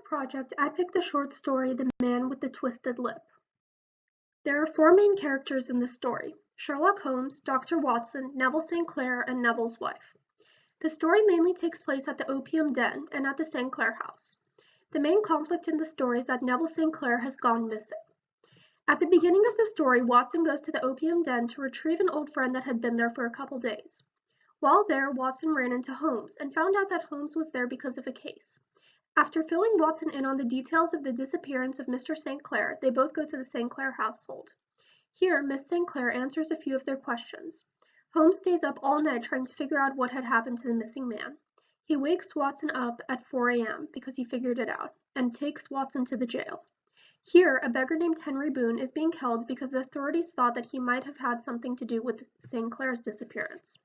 project, I picked the short story, The Man with the Twisted Lip. There are four main characters in the story: Sherlock Holmes, Dr. Watson, Neville St. Clair, and Neville's wife. The story mainly takes place at the Opium Den and at the St. Clair house. The main conflict in the story is that Neville St. Clair has gone missing. At the beginning of the story, Watson goes to the Opium Den to retrieve an old friend that had been there for a couple days. While there, Watson ran into Holmes and found out that Holmes was there because of a case. After filling Watson in on the details of the disappearance of Mr. St. Clair, they both go to the St. Clair household. Here, Miss St. Clair answers a few of their questions. Holmes stays up all night trying to figure out what had happened to the missing man. He wakes Watson up at 4 a.m. because he figured it out, and takes Watson to the jail. Here, a beggar named Henry Boone is being held because the authorities thought that he might have had something to do with St. Clair's disappearance.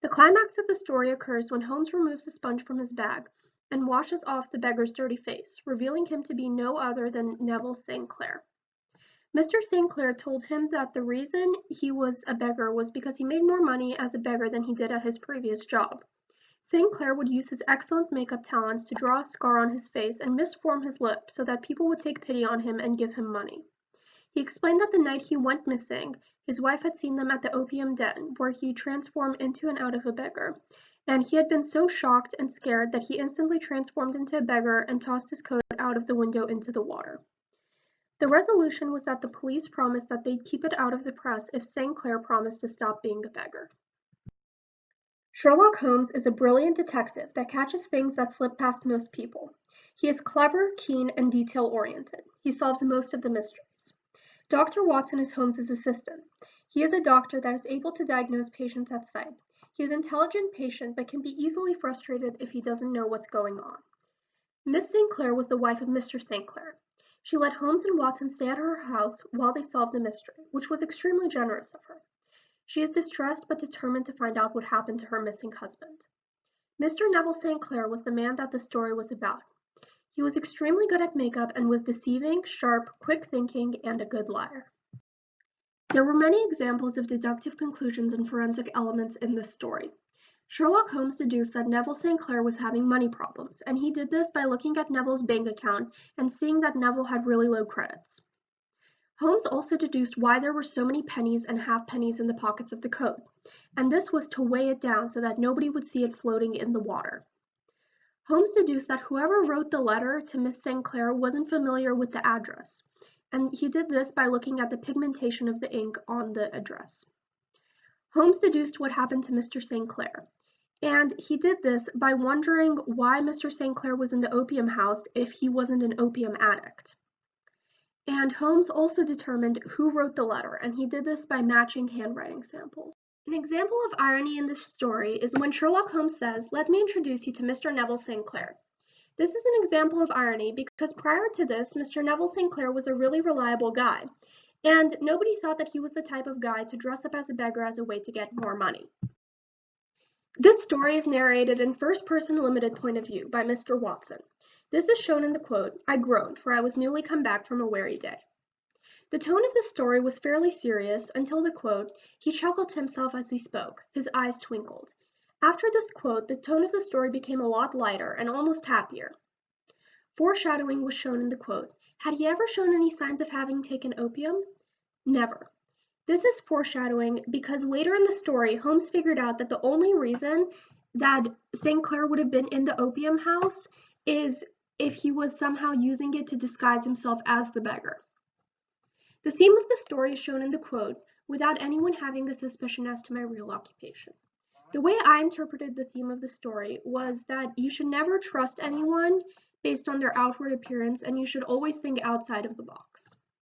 The climax of the story occurs when Holmes removes a sponge from his bag and washes off the beggar's dirty face, revealing him to be no other than Neville St. Clair. Mr. St. Clair told him that the reason he was a beggar was because he made more money as a beggar than he did at his previous job. St. Clair would use his excellent makeup talents to draw a scar on his face and misform his lip so that people would take pity on him and give him money. He explained that the night he went missing, his wife had seen them at the Opium Den, where he transformed into and out of a beggar, and he had been so shocked and scared that he instantly transformed into a beggar and tossed his coat out of the window into the water. The resolution was that the police promised that they'd keep it out of the press if St. Clair promised to stop being a beggar. Sherlock Holmes is a brilliant detective that catches things that slip past most people. He is clever, keen, and detail-oriented. He solves most of the mysteries. Dr. Watson is Holmes's assistant. He is a doctor that is able to diagnose patients at sight. He is intelligent, patient, but can be easily frustrated if he doesn't know what's going on. Miss St. Clair was the wife of Mr. St. Clair. She let Holmes and Watson stay at her house while they solved the mystery, which was extremely generous of her. She is distressed but determined to find out what happened to her missing husband. Mr. Neville St. Clair was the man that the story was about. He was extremely good at makeup and was deceiving, sharp, quick thinking, and a good liar. There were many examples of deductive conclusions and forensic elements in this story. Sherlock Holmes deduced that Neville St. Clair was having money problems, and he did this by looking at Neville's bank account and seeing that Neville had really low credits. Holmes also deduced why there were so many pennies and half-pennies in the pockets of the coat, and this was to weigh it down so that nobody would see it floating in the water. Holmes deduced that whoever wrote the letter to Miss St. Clair wasn't familiar with the address, and he did this by looking at the pigmentation of the ink on the address. Holmes deduced what happened to Mr. St. Clair, and he did this by wondering why Mr. St. Clair was in the opium house if he wasn't an opium addict. And Holmes also determined who wrote the letter, and he did this by matching handwriting samples. An example of irony in this story is when Sherlock Holmes says, "Let me introduce you to Mr. Neville St. Clair." This is an example of irony because prior to this, Mr. Neville St. Clair was a really reliable guy, and nobody thought that he was the type of guy to dress up as a beggar as a way to get more money. This story is narrated in first-person limited point of view by Mr. Watson. This is shown in the quote, "I groaned, for I was newly come back from a weary day." The tone of the story was fairly serious until the quote, "He chuckled to himself as he spoke, his eyes twinkled." After this quote, the tone of the story became a lot lighter and almost happier. Foreshadowing was shown in the quote, "Had he ever shown any signs of having taken opium?" Never. This is foreshadowing because later in the story, Holmes figured out that the only reason that St. Clair would have been in the opium house is if he was somehow using it to disguise himself as the beggar. The theme of the story is shown in the quote, "Without anyone having a suspicion as to my real occupation." The way I interpreted the theme of the story was that you should never trust anyone based on their outward appearance, and you should always think outside of the box.